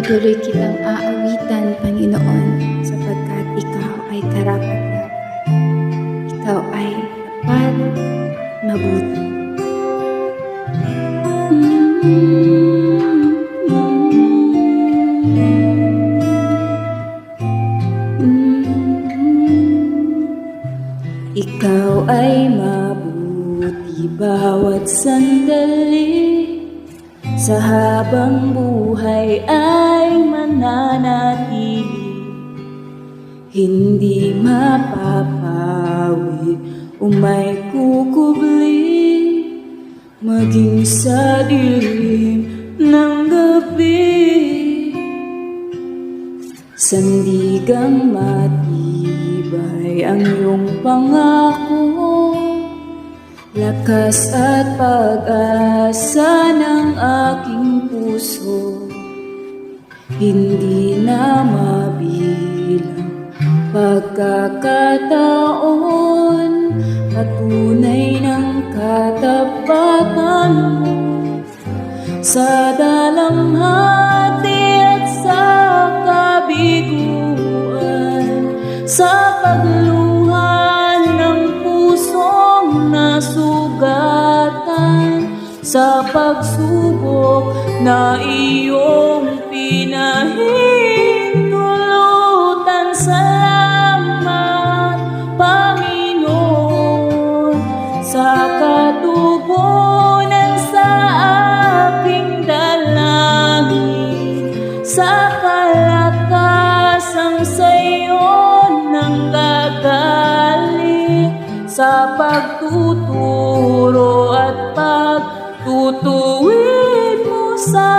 Patuloy kitang aawitan, Panginoon, sapagkat Ikaw ay karapat-dapat. Ikaw ay tapat, mabuti. Ikaw ay mabuti bawat sandali, sa habang buhay ay mananatili. Hindi mapapawi o may kukubli, maging sa dilim ng gabi. Sandigang matibay ang iyong pangako, lakas at pag-asa ng aking puso. Hindi na mabilang pagkakataon, patunay ng katapatan mo sa dalamhati at sa kabiguan, sa pagluhan ng pusong nasugatan, sa pagsubok na iyong pinahintulutan. Salamat, Panginoon, sa katugunan sa aking dalangin, sa kalakasang sa'yo nang gagaling, sa pagtuturo at pagtutuwid mo sa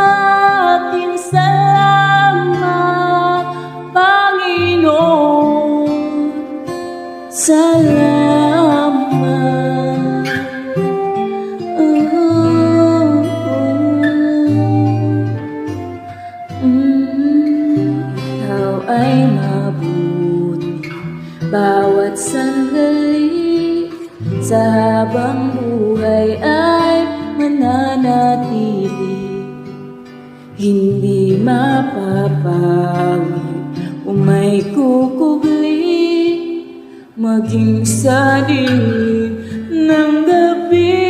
akin. Salamat, Panginoon, salamat. Ikaw ay mabuti bawat sandali, sa habang buhay ay mananatili. Hindi mapapawi o may kukubli, maging sa dilim ng gabi.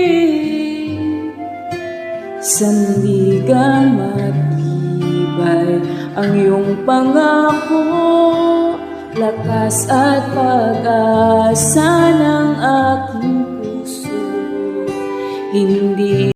Sandigang matibay ang iyong pangako, lakas at pag-asa ng aking puso. Hindi